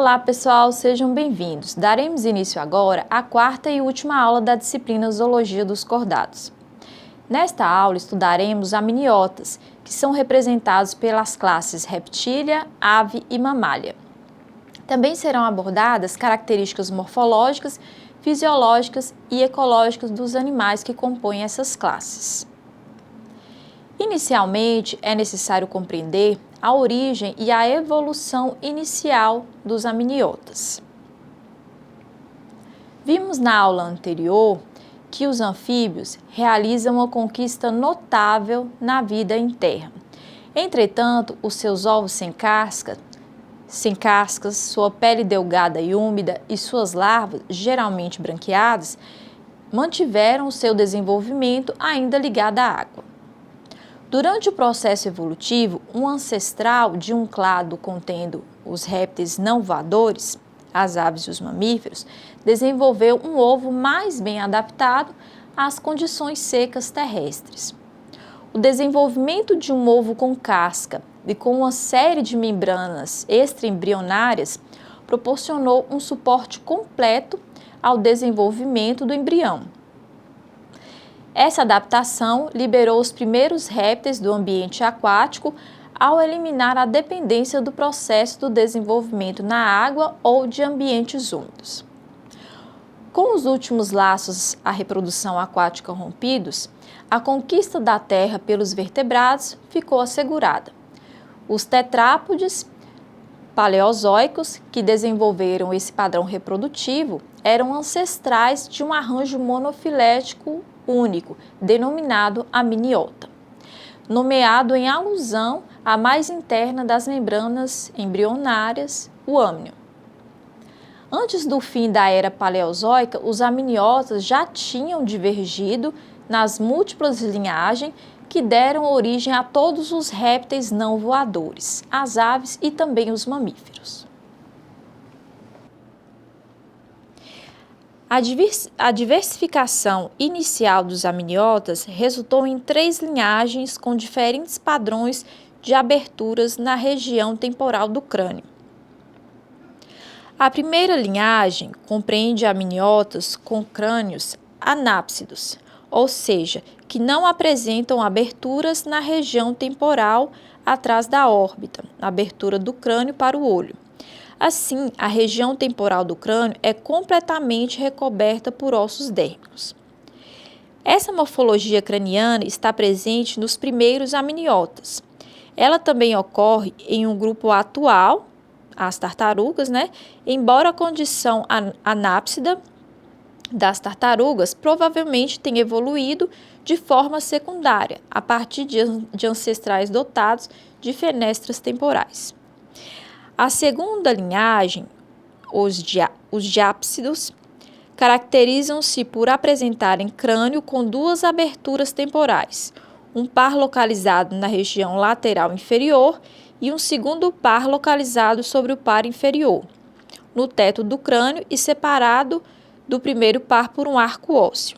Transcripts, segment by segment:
Olá pessoal, sejam bem-vindos. Daremos início agora à quarta e última aula da disciplina Zoologia dos Cordados. Nesta aula estudaremos amniotas, que são representados pelas classes reptília, ave e mamália. Também serão abordadas características morfológicas, fisiológicas e ecológicas dos animais que compõem essas classes. Inicialmente, é necessário compreender a origem e a evolução inicial dos amniotas. Vimos na aula anterior que os anfíbios realizam uma conquista notável na vida em terra. Entretanto, os seus ovos sem cascas, sua pele delgada e úmida e suas larvas, geralmente branqueadas, mantiveram o seu desenvolvimento ainda ligado à água. Durante o processo evolutivo, um ancestral de um clado contendo os répteis não voadores, as aves e os mamíferos, desenvolveu um ovo mais bem adaptado às condições secas terrestres. O desenvolvimento de um ovo com casca e com uma série de membranas extraembrionárias proporcionou um suporte completo ao desenvolvimento do embrião. Essa adaptação liberou os primeiros répteis do ambiente aquático ao eliminar a dependência do processo do desenvolvimento na água ou de ambientes úmidos. Com os últimos laços à reprodução aquática rompidos, a conquista da terra pelos vertebrados ficou assegurada. Os tetrápodes paleozoicos, que desenvolveram esse padrão reprodutivo, eram ancestrais de um arranjo monofilético único, denominado amniota, nomeado em alusão à mais interna das membranas embrionárias, o amnion. Antes do fim da era paleozoica, os amniotas já tinham divergido nas múltiplas linhagens que deram origem a todos os répteis não voadores, as aves e também os mamíferos. A diversificação inicial dos amniotas resultou em 3 linhagens com diferentes padrões de aberturas na região temporal do crânio. A primeira linhagem compreende amniotas com crânios anápsidos, ou seja, que não apresentam aberturas na região temporal atrás da órbita, na abertura do crânio para o olho. Assim, a região temporal do crânio é completamente recoberta por ossos dérmicos. Essa morfologia craniana está presente nos primeiros amniotas. Ela também ocorre em um grupo atual, as tartarugas, embora a condição anápsida das tartarugas provavelmente tenha evoluído de forma secundária, a partir de ancestrais dotados de fenestras temporais. A segunda linhagem, os diápsidos, caracterizam-se por apresentarem crânio com 2 aberturas temporais, um par localizado na região lateral inferior e um segundo par localizado sobre o par inferior, no teto do crânio e separado do primeiro par por um arco ósseo.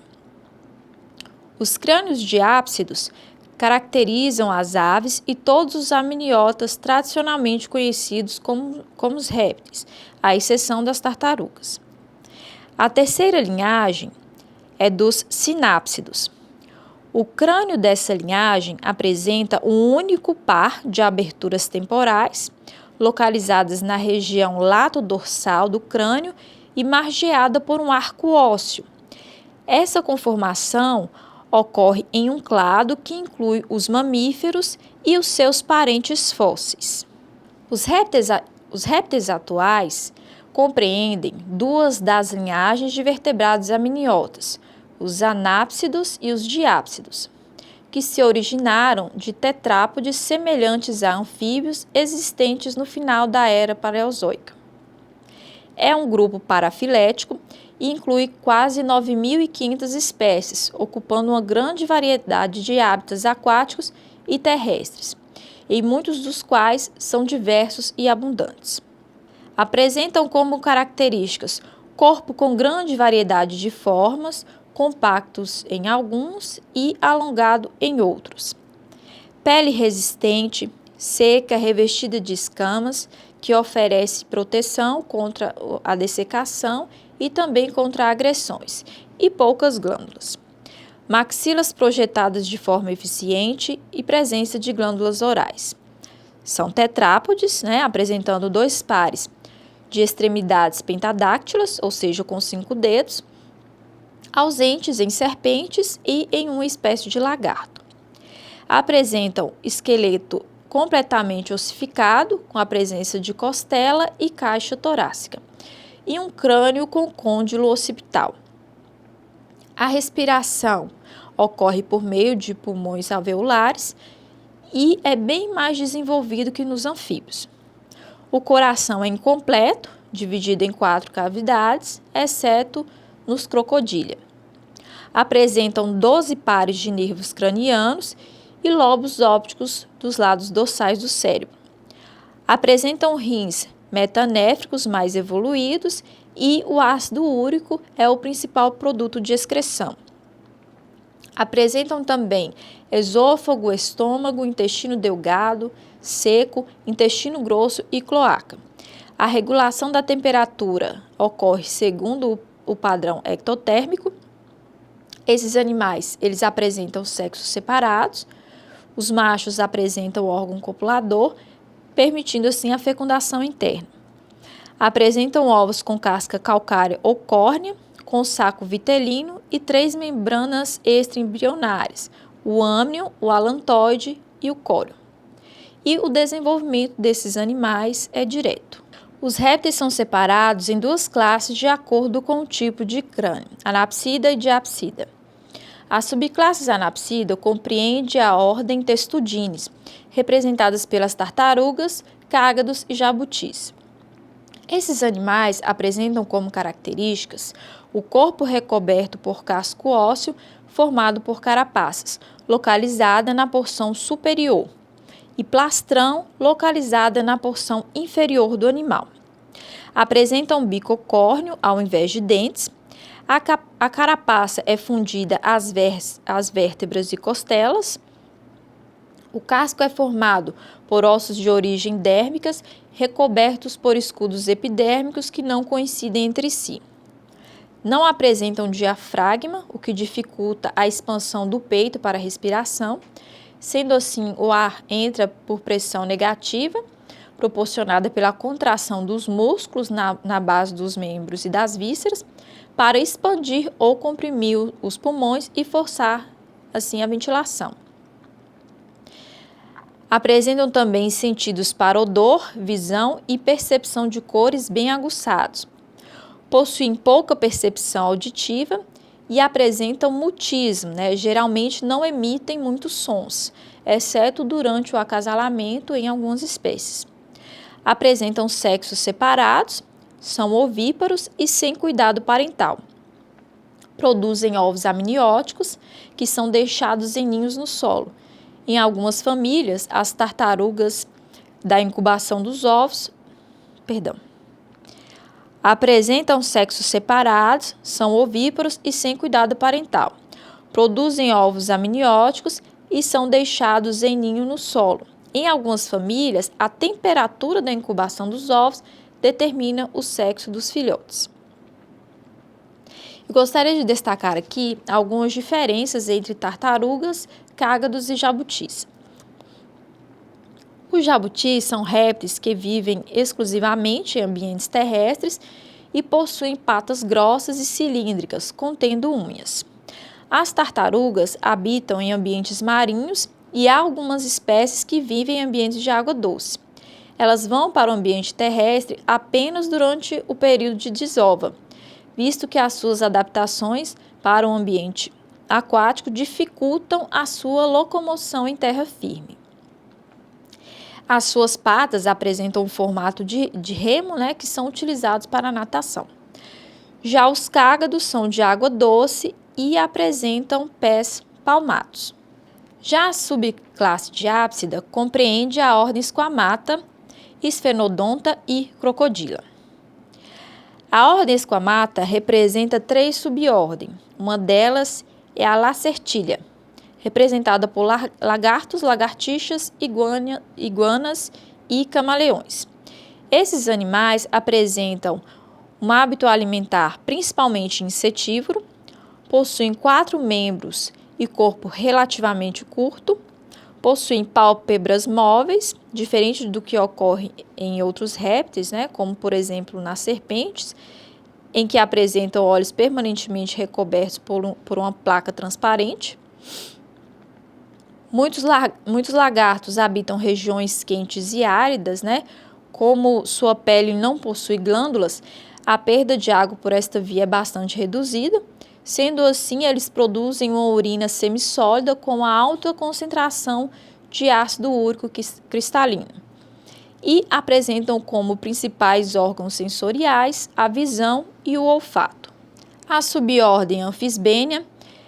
Os crânios diápsidos caracterizam as aves e todos os amniotas tradicionalmente conhecidos como os répteis, à exceção das tartarugas. A terceira linhagem é dos sinápsidos. O crânio dessa linhagem apresenta um único par de aberturas temporais, localizadas na região lato-dorsal do crânio e margeada por um arco ósseo. Essa conformação ocorre em um clado que inclui os mamíferos e os seus parentes fósseis. Os répteis atuais compreendem 2 das linhagens de vertebrados amniotas, os anápsidos e os diápsidos, que se originaram de tetrápodes semelhantes a anfíbios existentes no final da era paleozoica. É um grupo parafilético e inclui quase 9.500 espécies, ocupando uma grande variedade de hábitats aquáticos e terrestres, e muitos dos quais são diversos e abundantes. Apresentam como características corpo com grande variedade de formas, compactos em alguns e alongado em outros. Pele resistente, seca, revestida de escamas, que oferece proteção contra a dessecação e também contra agressões, e poucas glândulas. Maxilas projetadas de forma eficiente e presença de glândulas orais. São tetrápodes, apresentando 2 pares de extremidades pentadáctilas, ou seja, com 5 dedos, ausentes em serpentes e em uma espécie de lagarto. Apresentam esqueleto completamente ossificado, com a presença de costela e caixa torácica, e um crânio com côndilo occipital. A respiração ocorre por meio de pulmões alveolares e é bem mais desenvolvido que nos anfíbios. O coração é incompleto, dividido em 4 cavidades, exceto nos crocodília. Apresentam 12 pares de nervos cranianos e lobos ópticos dos lados dorsais do cérebro. Apresentam rins metanéfricos mais evoluídos e o ácido úrico é o principal produto de excreção. Apresentam também esôfago, estômago, intestino delgado, seco, intestino grosso e cloaca. A regulação da temperatura ocorre segundo o padrão ectotérmico. Esses animais, eles apresentam sexos separados. Os machos apresentam órgão copulador, permitindo assim a fecundação interna. Apresentam ovos com casca calcária ou córnea, com saco vitelino e 3 membranas extraembrionárias, o âmnion, o alantoide e o córeo. E o desenvolvimento desses animais é direto. Os répteis são separados em 2 classes de acordo com o tipo de crânio, anapsida e diapsida. As subclasses anapsida compreende a ordem Testudines, representadas pelas tartarugas, cágados e jabutis. Esses animais apresentam como características o corpo recoberto por casco ósseo formado por carapaças, localizada na porção superior, e plastrão, localizada na porção inferior do animal. Apresentam bico córneo ao invés de dentes. A carapaça é fundida às vértebras e costelas. O casco é formado por ossos de origem dérmicas, recobertos por escudos epidérmicos que não coincidem entre si. Não apresentam diafragma, o que dificulta a expansão do peito para a respiração. Sendo assim, o ar entra por pressão negativa, proporcionada pela contração dos músculos na base dos membros e das vísceras, para expandir ou comprimir os pulmões e forçar, assim, a ventilação. Apresentam também sentidos para odor, visão e percepção de cores bem aguçados. Possuem pouca percepção auditiva e apresentam mutismo, geralmente não emitem muitos sons, exceto durante o acasalamento em algumas espécies. Apresentam sexos separados, são ovíparos e sem cuidado parental. Produzem ovos amnióticos, que são deixados em ninhos no solo. Em algumas famílias, as tartarugas da incubação dos ovos, apresentam sexos separados, são ovíparos e sem cuidado parental. Produzem ovos amnióticos e são deixados em ninho no solo. Em algumas famílias, a temperatura da incubação dos ovos determina o sexo dos filhotes. Eu gostaria de destacar aqui algumas diferenças entre tartarugas, cágados e jabutis. Os jabutis são répteis que vivem exclusivamente em ambientes terrestres e possuem patas grossas e cilíndricas, contendo unhas. As tartarugas habitam em ambientes marinhos e há algumas espécies que vivem em ambientes de água doce. Elas vão para o ambiente terrestre apenas durante o período de desova, visto que as suas adaptações para o ambiente aquático dificultam a sua locomoção em terra firme. As suas patas apresentam um formato de remo, que são utilizados para a natação. Já os cágados são de água doce e apresentam pés palmados. Já a subclasse diápsida compreende a ordem Squamata, Sphenodonta e Crocodila. A ordem Squamata representa 3 subordens. Uma delas é a Lacertilia, representada por lagartos, lagartixas, iguanas e camaleões. Esses animais apresentam um hábito alimentar principalmente insetívoro, possuem 4 membros e corpo relativamente curto, possuem pálpebras móveis, diferente do que ocorre em outros répteis, como por exemplo nas serpentes, em que apresentam olhos permanentemente recobertos por uma placa transparente. Muitos lagartos habitam regiões quentes e áridas, Como sua pele não possui glândulas, a perda de água por esta via é bastante reduzida. Sendo assim, eles produzem uma urina semissólida com uma alta concentração de ácido úrico cristalino e apresentam como principais órgãos sensoriais a visão e o olfato. A subordem Amphisbaenia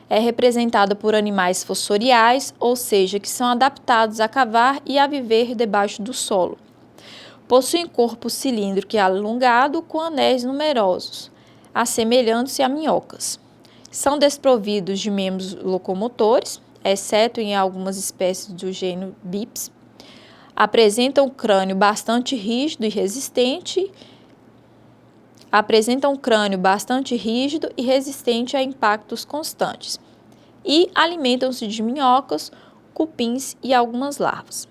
é representada por animais fossoriais, ou seja, que são adaptados a cavar e a viver debaixo do solo. Possuem corpo cilíndrico e alongado com anéis numerosos, assemelhando-se a minhocas. São desprovidos de membros locomotores, exceto em algumas espécies do gênero Bips. Apresentam um crânio bastante rígido e resistente. A impactos constantes. E alimentam-se de minhocas, cupins e algumas larvas.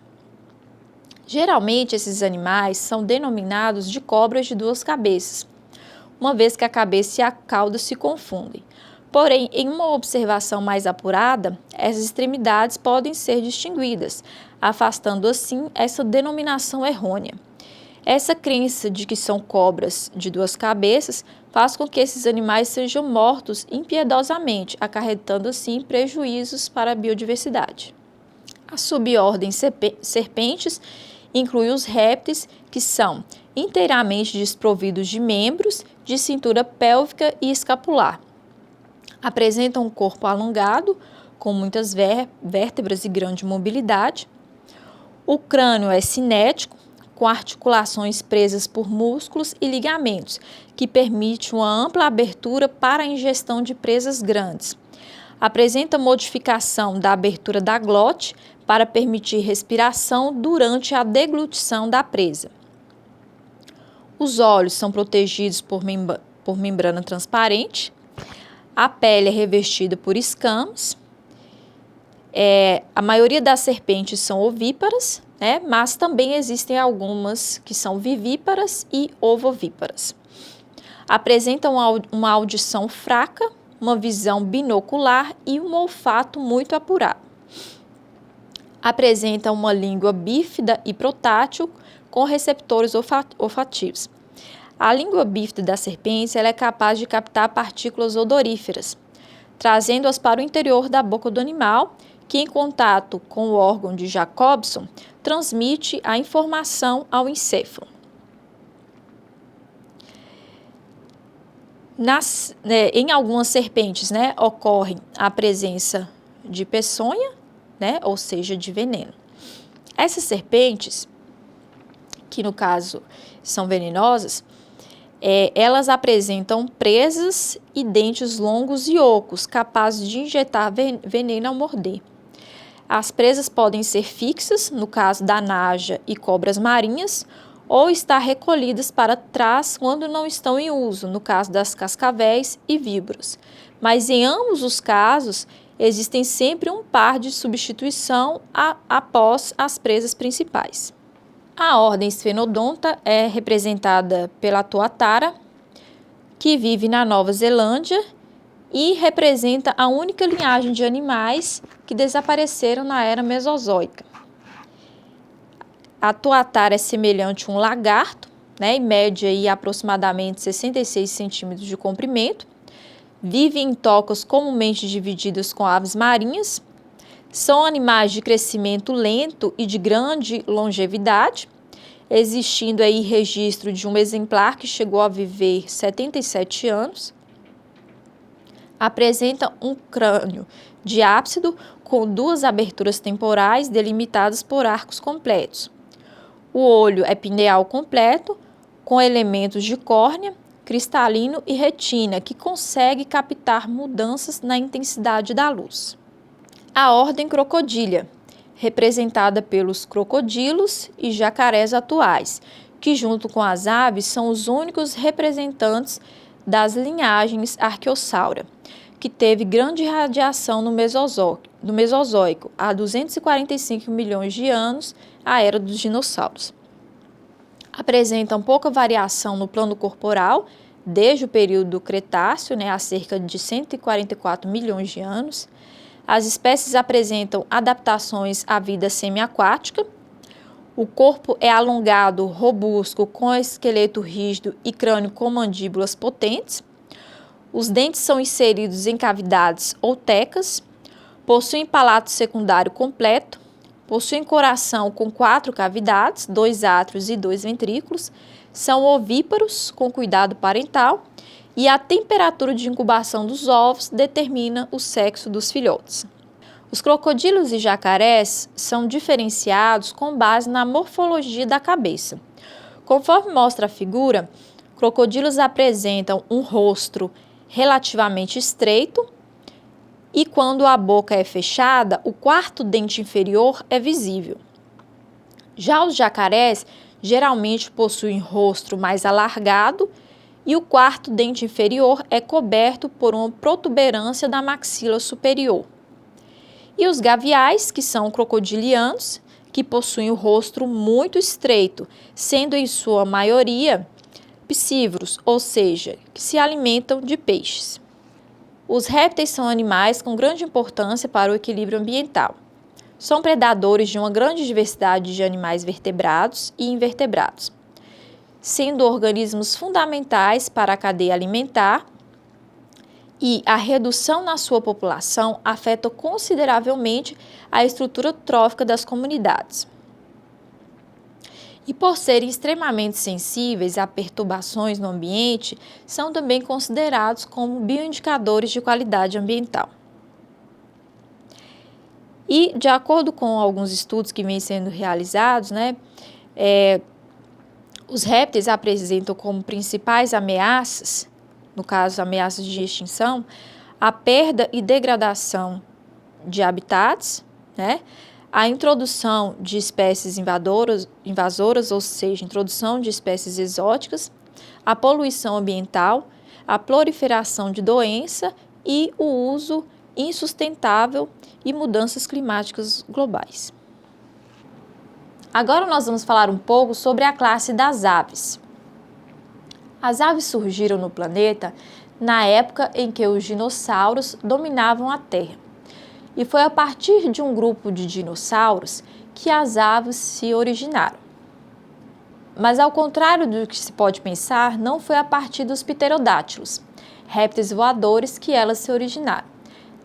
Geralmente, esses animais são denominados de cobras de 2 cabeças, uma vez que a cabeça e a cauda se confundem. Porém, em uma observação mais apurada, essas extremidades podem ser distinguidas, afastando assim essa denominação errônea. Essa crença de que são cobras de 2 cabeças faz com que esses animais sejam mortos impiedosamente, acarretando assim prejuízos para a biodiversidade. A subordem serpentes inclui os répteis que são inteiramente desprovidos de membros, de cintura pélvica e escapular. Apresentam um corpo alongado, com muitas vértebras e grande mobilidade. O crânio é cinético, com articulações presas por músculos e ligamentos, que permite uma ampla abertura para a ingestão de presas grandes. Apresenta modificação da abertura da glote para permitir respiração durante a deglutição da presa. Os olhos são protegidos por membrana transparente. A pele é revestida por escamas. A maioria das serpentes são ovíparas, mas também existem algumas que são vivíparas e ovovíparas. Apresentam uma audição fraca, uma visão binocular e um olfato muito apurado. Apresentam uma língua bífida e protrátil com receptores olfativos. A língua bífida da serpente é capaz de captar partículas odoríferas, trazendo-as para o interior da boca do animal, que em contato com o órgão de Jacobson transmite a informação ao encéfalo. Em algumas serpentes, ocorre a presença de peçonha, ou seja, de veneno. Essas serpentes, que no caso são venenosas, elas apresentam presas e dentes longos e ocos, capazes de injetar veneno ao morder. As presas podem ser fixas, no caso da naja e cobras marinhas, ou estar recolhidas para trás quando não estão em uso, no caso das cascavéis e víboras. Mas em ambos os casos, existem sempre um par de substituição após as presas principais. A ordem Sphenodonta é representada pela tuatara, que vive na Nova Zelândia e representa a única linhagem de animais que desapareceram na era Mesozoica. A tuatara é semelhante a um lagarto, em média aproximadamente 66 centímetros de comprimento. Vive em tocas comumente divididas com aves marinhas. São animais de crescimento lento e de grande longevidade, existindo aí registro de um exemplar que chegou a viver 77 anos. Apresenta um crânio diápsido com 2 aberturas temporais delimitadas por arcos completos. O olho é pineal completo, com elementos de córnea, cristalino e retina, que consegue captar mudanças na intensidade da luz. A ordem Crocodilia, representada pelos crocodilos e jacarés atuais, que junto com as aves são os únicos representantes das linhagens Arqueosaura, que teve grande radiação no Mesozoico, há 245 milhões de anos, a era dos dinossauros. Apresentam pouca variação no plano corporal, desde o período Cretáceo, há cerca de 144 milhões de anos. As espécies apresentam adaptações à vida semiaquática. O corpo é alongado, robusto, com esqueleto rígido e crânio com mandíbulas potentes. Os dentes são inseridos em cavidades ou tecas. Possuem palato secundário completo. Possuem coração com 4 cavidades, 2 átrios e 2 ventrículos. São ovíparos, com cuidado parental, e a temperatura de incubação dos ovos determina o sexo dos filhotes. Os crocodilos e jacarés são diferenciados com base na morfologia da cabeça. Conforme mostra a figura, crocodilos apresentam um rosto relativamente estreito e quando a boca é fechada, o quarto dente inferior é visível. Já os jacarés geralmente possuem rosto mais alargado e o quarto dente inferior é coberto por uma protuberância da maxila superior. E os gaviais, que são crocodilianos, que possuem o rosto muito estreito, sendo em sua maioria piscívoros, ou seja, que se alimentam de peixes. Os répteis são animais com grande importância para o equilíbrio ambiental. São predadores de uma grande diversidade de animais vertebrados e invertebrados, sendo organismos fundamentais para a cadeia alimentar, e a redução na sua população afeta consideravelmente a estrutura trófica das comunidades. E por serem extremamente sensíveis a perturbações no ambiente, são também considerados como bioindicadores de qualidade ambiental. E, de acordo com alguns estudos que vêm sendo realizados, os répteis apresentam como principais ameaças, no caso, ameaças de extinção, a perda e degradação de habitats, a introdução de espécies invasoras, ou seja, introdução de espécies exóticas, a poluição ambiental, a proliferação de doença e o uso insustentável e mudanças climáticas globais. Agora nós vamos falar um pouco sobre a classe das aves. As aves surgiram no planeta na época em que os dinossauros dominavam a Terra. E foi a partir de um grupo de dinossauros que as aves se originaram. Mas ao contrário do que se pode pensar, não foi a partir dos pterodátilos, répteis voadores, que elas se originaram.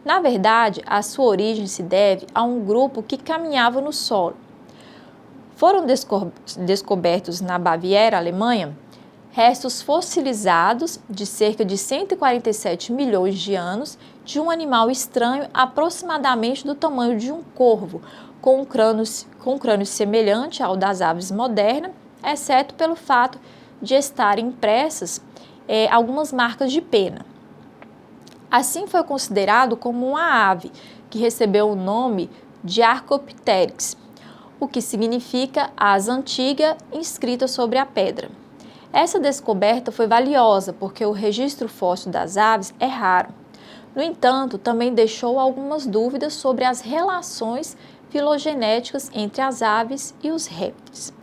Na verdade, a sua origem se deve a um grupo que caminhava no solo. Foram descobertos na Baviera, Alemanha, restos fossilizados de cerca de 147 milhões de anos de um animal estranho aproximadamente do tamanho de um corvo, com um crânio semelhante ao das aves modernas, exceto pelo fato de estarem impressas algumas marcas de pena. Assim foi considerado como uma ave que recebeu o nome de Archaeopteryx, o que significa asa antiga inscrita sobre a pedra. Essa descoberta foi valiosa porque o registro fóssil das aves é raro. No entanto, também deixou algumas dúvidas sobre as relações filogenéticas entre as aves e os répteis.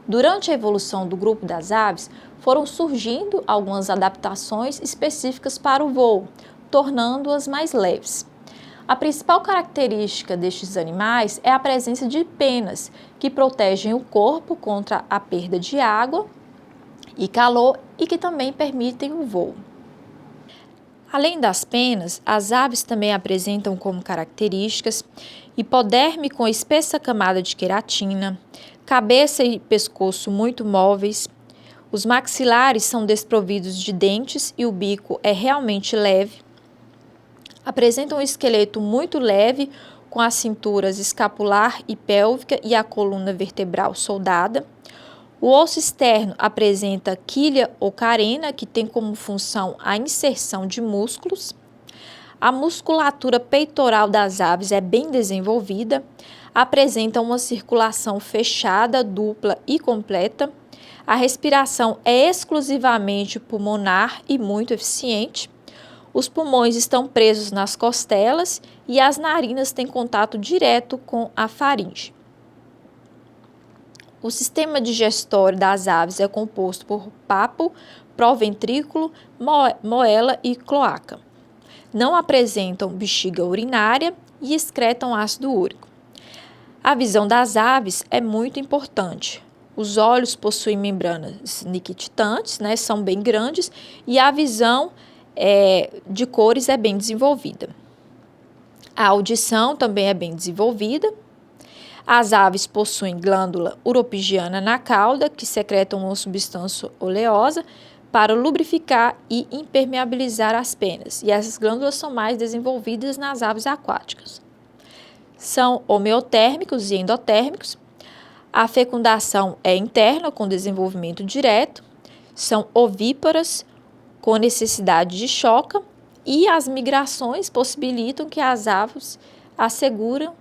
Durante a evolução do grupo das aves, foram surgindo algumas adaptações específicas para o voo, tornando-as mais leves. A principal característica destes animais é a presença de penas, que protegem o corpo contra a perda de água e calor e que também permitem o voo. Além das penas, as aves também apresentam como características hipoderme com espessa camada de queratina, cabeça e pescoço muito móveis, os maxilares são desprovidos de dentes e o bico é realmente leve, apresentam um esqueleto muito leve com as cinturas escapular e pélvica e a coluna vertebral soldada. O osso externo apresenta quilha ou carena, que tem como função a inserção de músculos. A musculatura peitoral das aves é bem desenvolvida, apresenta uma circulação fechada, dupla e completa. A respiração é exclusivamente pulmonar e muito eficiente. Os pulmões estão presos nas costelas e as narinas têm contato direto com a faringe. O sistema digestório das aves é composto por papo, proventrículo, moela e cloaca. Não apresentam bexiga urinária e excretam ácido úrico. A visão das aves é muito importante. Os olhos possuem membranas nictitantes, são bem grandes, e a visão de cores é bem desenvolvida. A audição também é bem desenvolvida. As aves possuem glândula uropigiana na cauda, que secreta uma substância oleosa para lubrificar e impermeabilizar as penas. E essas glândulas são mais desenvolvidas nas aves aquáticas. São homeotérmicos e endotérmicos. A fecundação é interna, com desenvolvimento direto. São ovíparas, com necessidade de choca. E as migrações possibilitam que as aves assegurem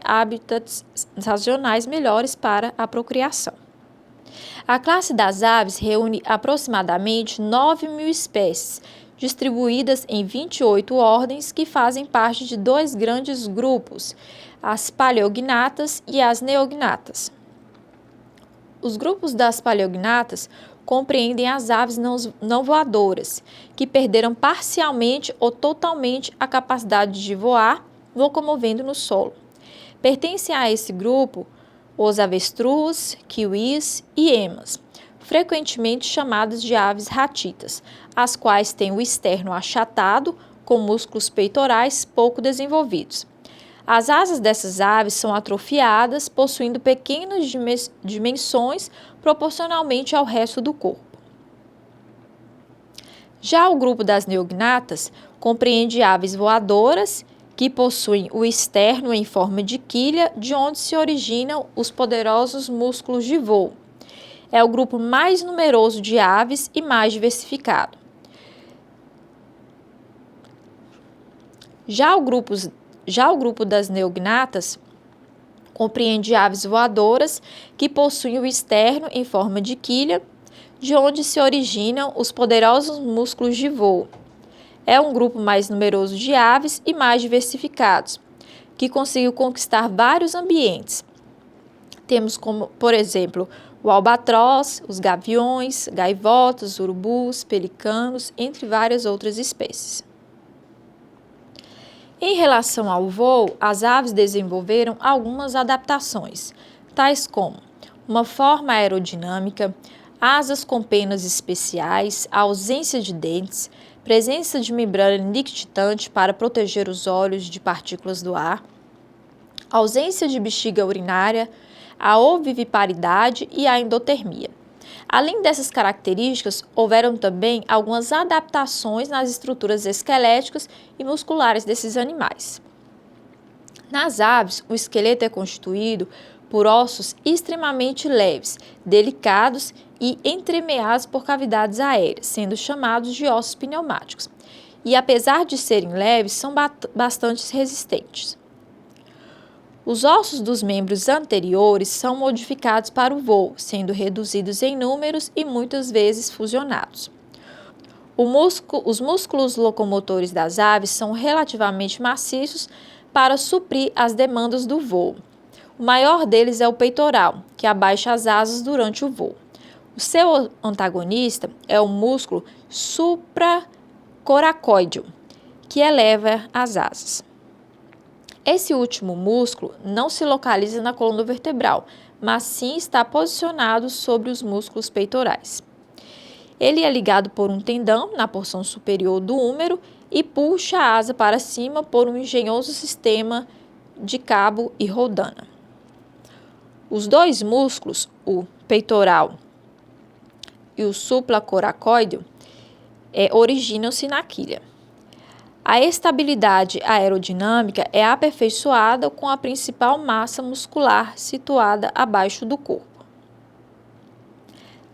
hábitats sazonais melhores para a procriação. A classe das aves reúne aproximadamente 9.000 espécies, distribuídas em 28 ordens que fazem parte de dois grandes grupos, as paleognatas e as neognatas. Os grupos das paleognatas compreendem as aves não voadoras, que perderam parcialmente ou totalmente a capacidade de voar, locomovendo no solo. Pertencem a esse grupo os avestruz, kiwis e emas, frequentemente chamadas de aves ratitas, as quais têm o externo achatado, com músculos peitorais pouco desenvolvidos. As asas dessas aves são atrofiadas, possuindo pequenas dimensões proporcionalmente ao resto do corpo. Já o grupo das neognatas compreende aves voadoras, que possuem o externo em forma de quilha, de onde se originam os poderosos músculos de voo. É o grupo mais numeroso de aves e mais diversificado. Já o grupo das neognatas compreende aves voadoras, que possuem o externo em forma de quilha, de onde se originam os poderosos músculos de voo. É um grupo mais numeroso de aves e mais diversificados, que conseguiu conquistar vários ambientes. Temos como, por exemplo, o albatroz, os gaviões, gaivotas, urubus, pelicanos, entre várias outras espécies. Em relação ao voo, as aves desenvolveram algumas adaptações, tais como uma forma aerodinâmica, asas com penas especiais, ausência de dentes, presença de membrana nictitante para proteger os olhos de partículas do ar, ausência de bexiga urinária, a oviviparidade e a endotermia. Além dessas características, houveram também algumas adaptações nas estruturas esqueléticas e musculares desses animais. Nas aves, o esqueleto é constituído por ossos extremamente leves, delicados e entremeados por cavidades aéreas, sendo chamados de ossos pneumáticos. E apesar de serem leves, são bastante resistentes. Os ossos dos membros anteriores são modificados para o voo, sendo reduzidos em números e muitas vezes fusionados. Os músculos locomotores das aves são relativamente maciços para suprir as demandas do voo. O maior deles é o peitoral, que abaixa as asas durante o voo. O seu antagonista é o músculo supracoracóideo, que eleva as asas. Esse último músculo não se localiza na coluna vertebral, mas sim está posicionado sobre os músculos peitorais. Ele é ligado por um tendão na porção superior do húmero e puxa a asa para cima por um engenhoso sistema de cabo e roldana. Os dois músculos, o peitoral e o supracoracóideo, originam-se na quilha. A estabilidade aerodinâmica é aperfeiçoada com a principal massa muscular situada abaixo do corpo.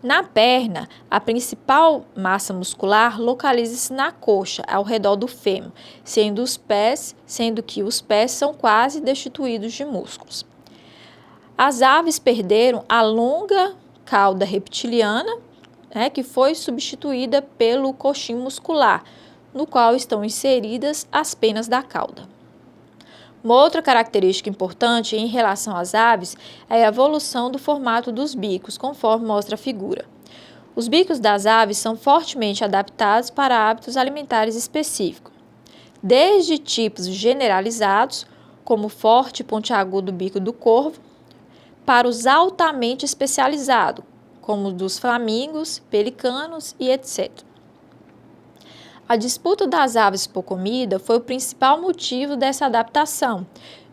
Na perna, a principal massa muscular localiza-se na coxa, ao redor do fêmur, sendo que os pés são quase destituídos de músculos. As aves perderam a longa cauda reptiliana, que foi substituída pelo coxim muscular, no qual estão inseridas as penas da cauda. Uma outra característica importante em relação às aves é a evolução do formato dos bicos, conforme mostra a figura. Os bicos das aves são fortemente adaptados para hábitos alimentares específicos, desde tipos generalizados, como o forte e pontiagudo bico do corvo, para os altamente especializados, como os dos flamingos, pelicanos e etc. A disputa das aves por comida foi o principal motivo dessa adaptação,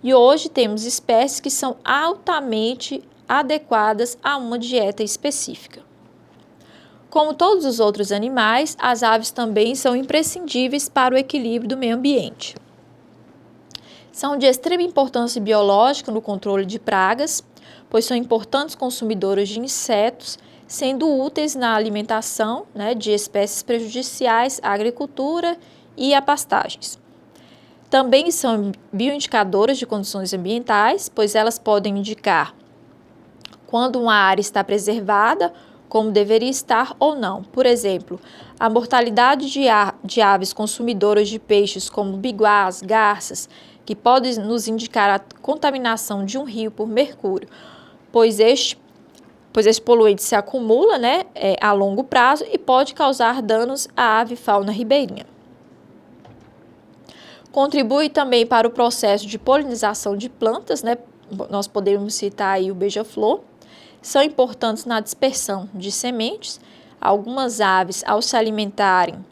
e hoje temos espécies que são altamente adequadas a uma dieta específica. Como todos os outros animais, as aves também são imprescindíveis para o equilíbrio do meio ambiente. São de extrema importância biológica no controle de pragas, pois são importantes consumidoras de insetos, sendo úteis na alimentação de espécies prejudiciais à agricultura e a pastagens. Também são bioindicadoras de condições ambientais, pois elas podem indicar quando uma área está preservada, como deveria estar ou não. Por exemplo, a mortalidade de aves consumidoras de peixes como biguás, garças, que podem nos indicar a contaminação de um rio por mercúrio, pois este poluente se acumula a longo prazo e pode causar danos à avifauna ribeirinha. Contribui também para o processo de polinização de plantas, nós podemos citar aí o beija-flor. São importantes na dispersão de sementes. Algumas aves, ao se alimentarem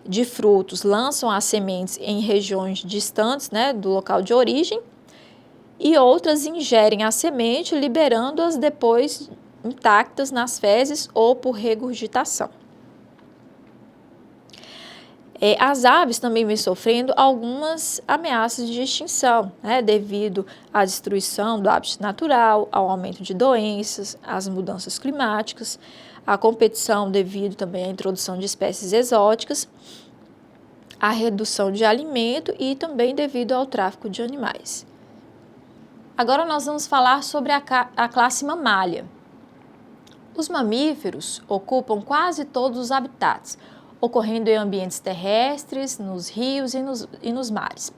de frutos, lançam as sementes em regiões distantes do local de origem, e outras ingerem a semente, liberando-as depois intactas nas fezes ou por regurgitação. As aves também vêm sofrendo algumas ameaças de extinção, devido à destruição do hábitat natural, ao aumento de doenças, às mudanças climáticas, à competição devido também à introdução de espécies exóticas, à redução de alimento e também devido ao tráfico de animais. Agora nós vamos falar sobre a classe mamália. Os mamíferos ocupam quase todos os habitats, ocorrendo em ambientes terrestres, nos rios e nos mares.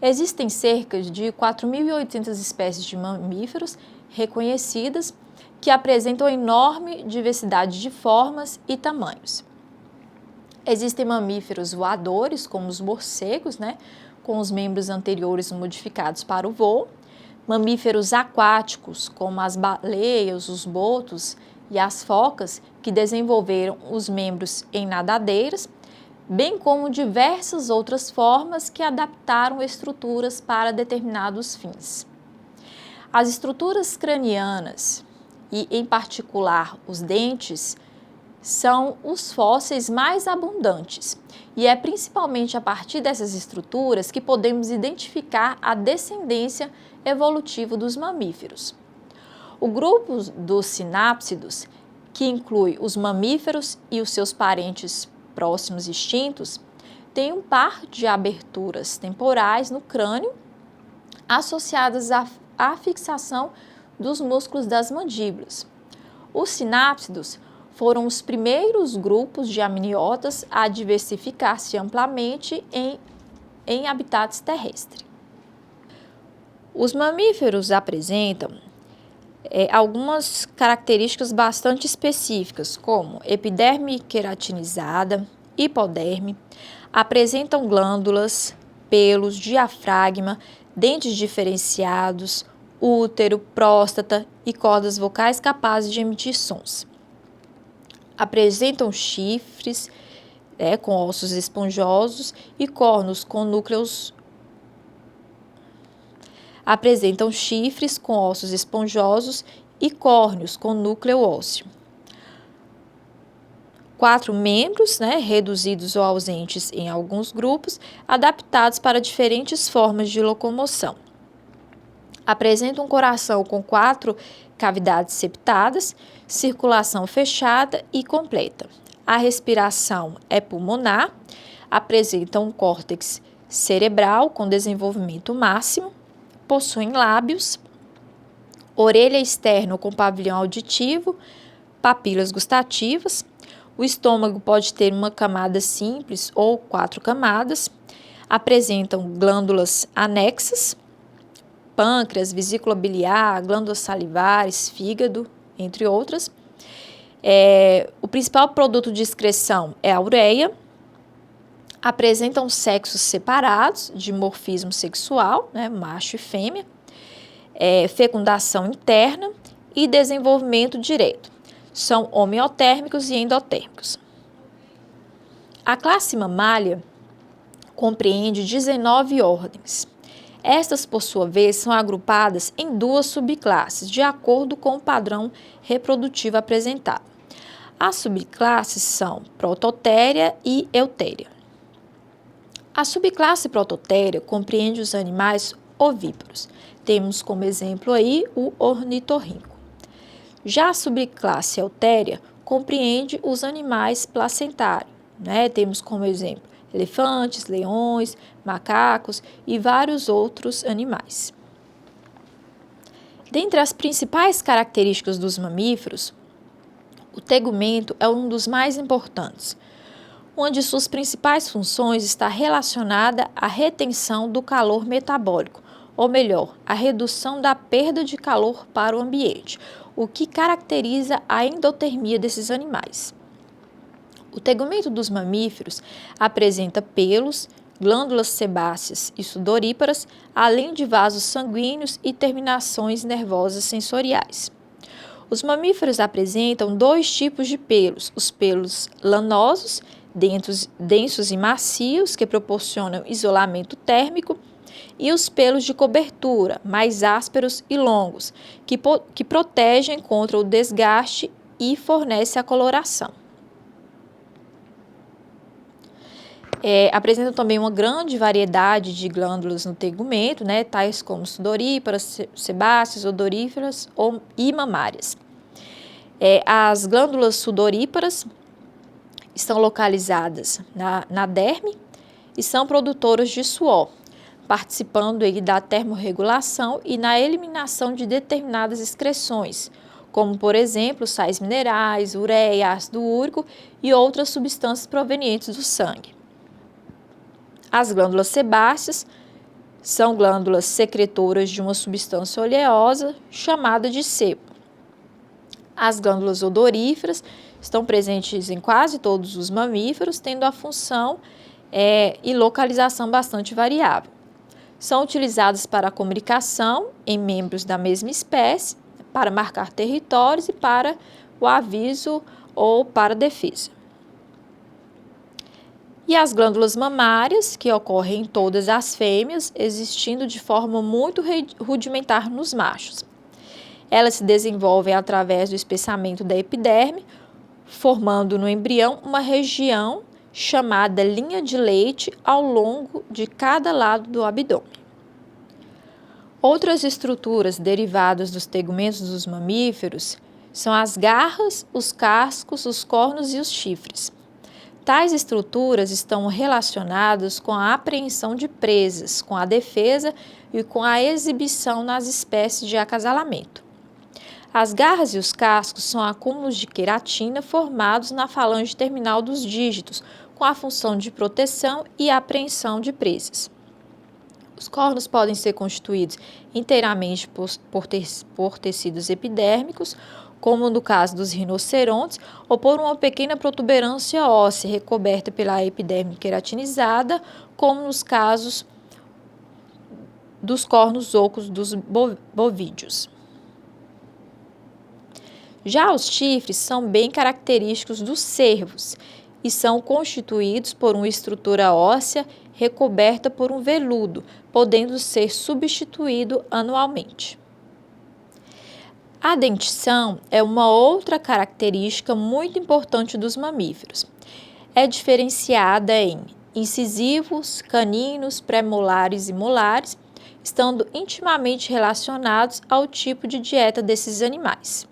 Existem cerca de 4.800 espécies de mamíferos reconhecidas que apresentam enorme diversidade de formas e tamanhos. Existem mamíferos voadores, como os morcegos, com os membros anteriores modificados para o voo, mamíferos aquáticos, como as baleias, os botos e as focas, que desenvolveram os membros em nadadeiras, bem como diversas outras formas que adaptaram estruturas para determinados fins. As estruturas cranianas, e em particular os dentes, são os fósseis mais abundantes, e é principalmente a partir dessas estruturas que podemos identificar a descendência evolutiva dos mamíferos. O grupo dos sinápsidos, que inclui os mamíferos e os seus parentes próximos extintos, tem um par de aberturas temporais no crânio associadas à fixação dos músculos das mandíbulas. Os sinápsidos foram os primeiros grupos de amniotas a diversificar-se amplamente em habitats terrestres. Os mamíferos apresentam algumas características bastante específicas, como epiderme queratinizada, hipoderme, apresentam glândulas, pelos, diafragma, dentes diferenciados, útero, próstata e cordas vocais capazes de emitir sons. Apresentam chifres com ossos esponjosos e córneos com núcleos. Apresentam chifres com ossos esponjosos e córneos com núcleo ósseo. 4 membros, reduzidos ou ausentes em alguns grupos, adaptados para diferentes formas de locomoção. Apresentam um coração com 4 cavidades septadas, circulação fechada e completa. A respiração é pulmonar, apresentam um córtex cerebral com desenvolvimento máximo, possuem lábios, orelha externa com pavilhão auditivo, papilas gustativas. O estômago pode ter uma camada simples ou 4 camadas. Apresentam glândulas anexas, pâncreas, vesícula biliar, glândulas salivares, fígado, entre outras. O principal produto de excreção é a ureia. Apresentam sexos separados, de morfismo sexual, né, macho e fêmea, fecundação interna e desenvolvimento direto. São homeotérmicos e endotérmicos. A classe mamália compreende 19 ordens. Estas, por sua vez, são agrupadas em 2 subclasses, de acordo com o padrão reprodutivo apresentado. As subclasses são Prototéria e Eutéria. A subclasse Prototéria compreende os animais ovíparos. Temos como exemplo aí o ornitorrinco. Já a subclasse Eutéria compreende os animais placentários, né? Temos como exemplo elefantes, leões, macacos e vários outros animais. Dentre as principais características dos mamíferos, o tegumento é um dos mais importantes, onde suas principais funções está relacionada à retenção do calor metabólico, ou melhor, a redução da perda de calor para o ambiente, o que caracteriza a endotermia desses animais. O tegumento dos mamíferos apresenta pelos, glândulas sebáceas e sudoríparas, além de vasos sanguíneos e terminações nervosas sensoriais. Os mamíferos apresentam 2 tipos de pelos: os pelos lanosos, densos e macios, que proporcionam isolamento térmico, e os pelos de cobertura, mais ásperos e longos, que protegem contra o desgaste e fornecem a coloração. Apresentam também uma grande variedade de glândulas no tegumento, né, tais como sudoríparas, sebáceas, odoríferas e mamárias. As glândulas sudoríparas estão localizadas na derme e são produtoras de suor, participando aí da termorregulação e na eliminação de determinadas excreções, como, por exemplo, sais minerais, ureia, ácido úrico e outras substâncias provenientes do sangue. As glândulas sebáceas são glândulas secretoras de uma substância oleosa chamada de sebo. As glândulas odoríferas estão presentes em quase todos os mamíferos, tendo a função e localização bastante variável. São utilizadas para a comunicação em membros da mesma espécie, para marcar territórios e para o aviso ou para a defesa. E as glândulas mamárias, que ocorrem em todas as fêmeas, existindo de forma muito rudimentar nos machos. Elas se desenvolvem através do espessamento da epiderme, formando no embrião uma região chamada linha de leite ao longo de cada lado do abdômen. Outras estruturas derivadas dos tegumentos dos mamíferos são as garras, os cascos, os cornos e os chifres. Tais estruturas estão relacionadas com a apreensão de presas, com a defesa e com a exibição nas espécies de acasalamento. As garras e os cascos são acúmulos de queratina formados na falange terminal dos dígitos, com a função de proteção e apreensão de presas. Os cornos podem ser constituídos inteiramente por tecidos epidérmicos, como no caso dos rinocerontes, ou por uma pequena protuberância óssea recoberta pela epiderme queratinizada, como nos casos dos cornos ocos dos bovídeos. Já os chifres são bem característicos dos cervos e são constituídos por uma estrutura óssea recoberta por um veludo, podendo ser substituído anualmente. A dentição é uma outra característica muito importante dos mamíferos. É diferenciada em incisivos, caninos, pré-molares e molares, estando intimamente relacionados ao tipo de dieta desses animais.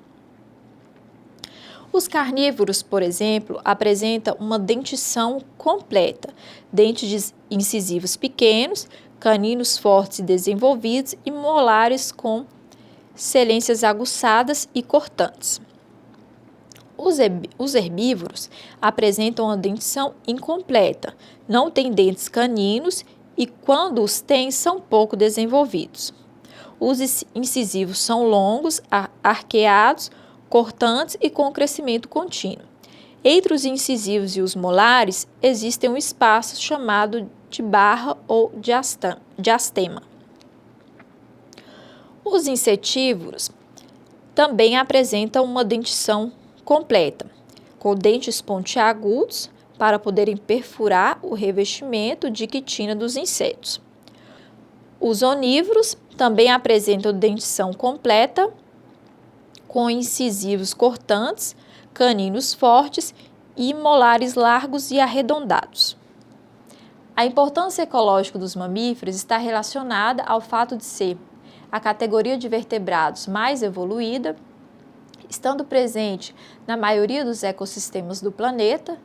Os carnívoros, por exemplo, apresentam uma dentição completa, dentes incisivos pequenos, caninos fortes e desenvolvidos e molares com celências aguçadas e cortantes. Os herbívoros apresentam uma dentição incompleta, não têm dentes caninos e, quando os têm, são pouco desenvolvidos. Os incisivos são longos, arqueados, cortantes e com crescimento contínuo. Entre os incisivos e os molares existe um espaço chamado de barra ou diastema. Os insetívoros também apresentam uma dentição completa, com dentes pontiagudos para poderem perfurar o revestimento de quitina dos insetos. Os onívoros também apresentam dentição completa, com incisivos cortantes, caninos fortes e molares largos e arredondados. A importância ecológica dos mamíferos está relacionada ao fato de ser a categoria de vertebrados mais evoluída, estando presente na maioria dos ecossistemas do planeta,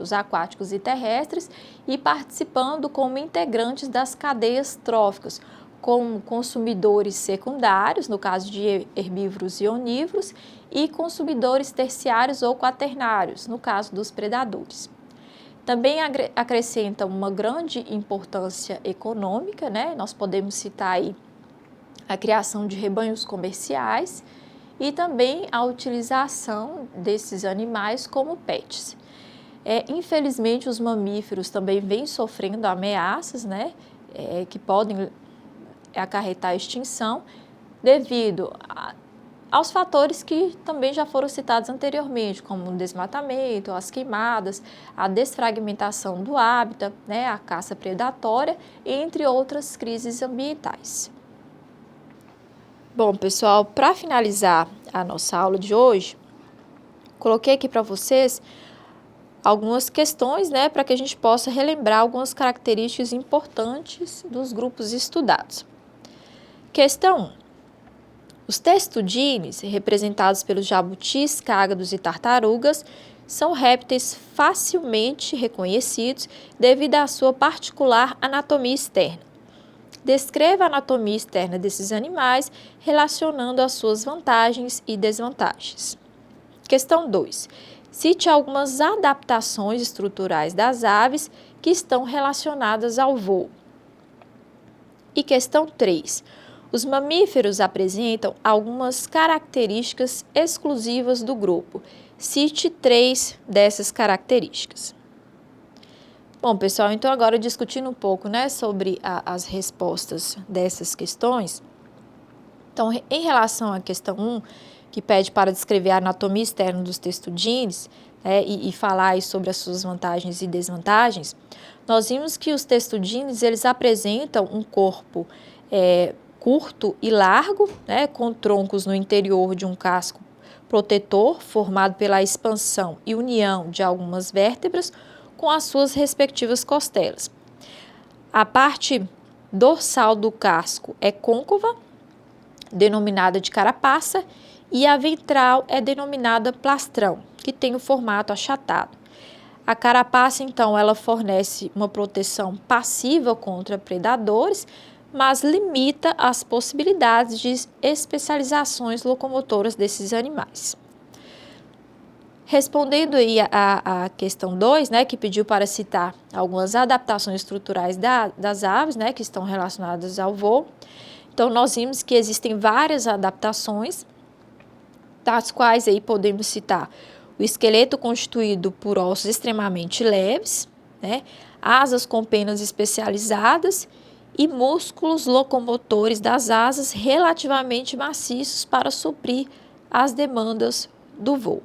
os aquáticos e terrestres, e participando como integrantes das cadeias tróficas, como consumidores secundários, no caso de herbívoros e onívoros, e consumidores terciários ou quaternários, no caso dos predadores. Também acrescenta uma grande importância econômica, Nós podemos citar aí a criação de rebanhos comerciais e também a utilização desses animais como pets. Infelizmente, os mamíferos também vêm sofrendo ameaças, que podem acarretar a extinção devido aos fatores que também já foram citados anteriormente, como o desmatamento, as queimadas, a desfragmentação do hábitat, a caça predatória, entre outras crises ambientais. Bom, pessoal, para finalizar a nossa aula de hoje, coloquei aqui para vocês algumas questões, para que a gente possa relembrar algumas características importantes dos grupos estudados. Questão 1. Os testudines, representados pelos jabutis, cágados e tartarugas, são répteis facilmente reconhecidos devido à sua particular anatomia externa. Descreva a anatomia externa desses animais, relacionando as suas vantagens e desvantagens. Questão 2. Cite algumas adaptações estruturais das aves que estão relacionadas ao voo. E questão 3. Os mamíferos apresentam algumas características exclusivas do grupo. Cite 3 dessas características. Bom, pessoal, então agora discutindo um pouco, sobre as respostas dessas questões. Então, em relação à questão 1, que pede para descrever a anatomia externa dos testudines, e falar aí sobre as suas vantagens e desvantagens, nós vimos que os testudines, eles apresentam um corpo curto e largo, com troncos no interior de um casco protetor, formado pela expansão e união de algumas vértebras com as suas respectivas costelas. A parte dorsal do casco é côncava, denominada de carapaça, e a ventral é denominada plastrão, que tem o formato achatado. A carapaça, então, ela fornece uma proteção passiva contra predadores, mas limita as possibilidades de especializações locomotoras desses animais. Respondendo aí a questão 2, que pediu para citar algumas adaptações estruturais das aves, que estão relacionadas ao voo. Então, nós vimos que existem várias adaptações, das quais aí podemos citar o esqueleto constituído por ossos extremamente leves, asas com penas especializadas e músculos locomotores das asas relativamente maciços para suprir as demandas do voo.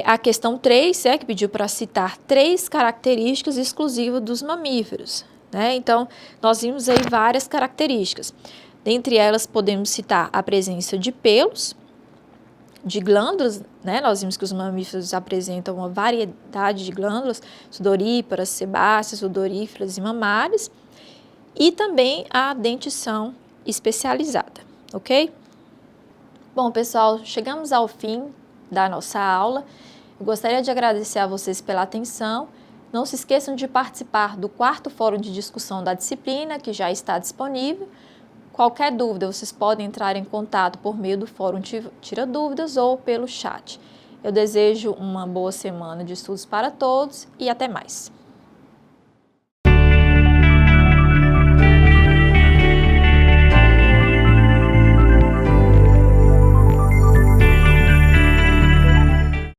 A questão 3, que pediu para citar 3 características exclusivas dos mamíferos. Então, nós vimos aí várias características. Dentre elas, podemos citar a presença de pelos, de glândulas, Nós vimos que os mamíferos apresentam uma variedade de glândulas, sudoríparas, sebáceas, odoríferas e mamárias, e também a dentição especializada, ok? Bom, pessoal, chegamos ao fim da nossa aula. Eu gostaria de agradecer a vocês pela atenção. Não se esqueçam de participar do 4º Fórum de Discussão da disciplina, que já está disponível. Qualquer dúvida, vocês podem entrar em contato por meio do Fórum Tira Dúvidas ou pelo chat. Eu desejo uma boa semana de estudos para todos e até mais.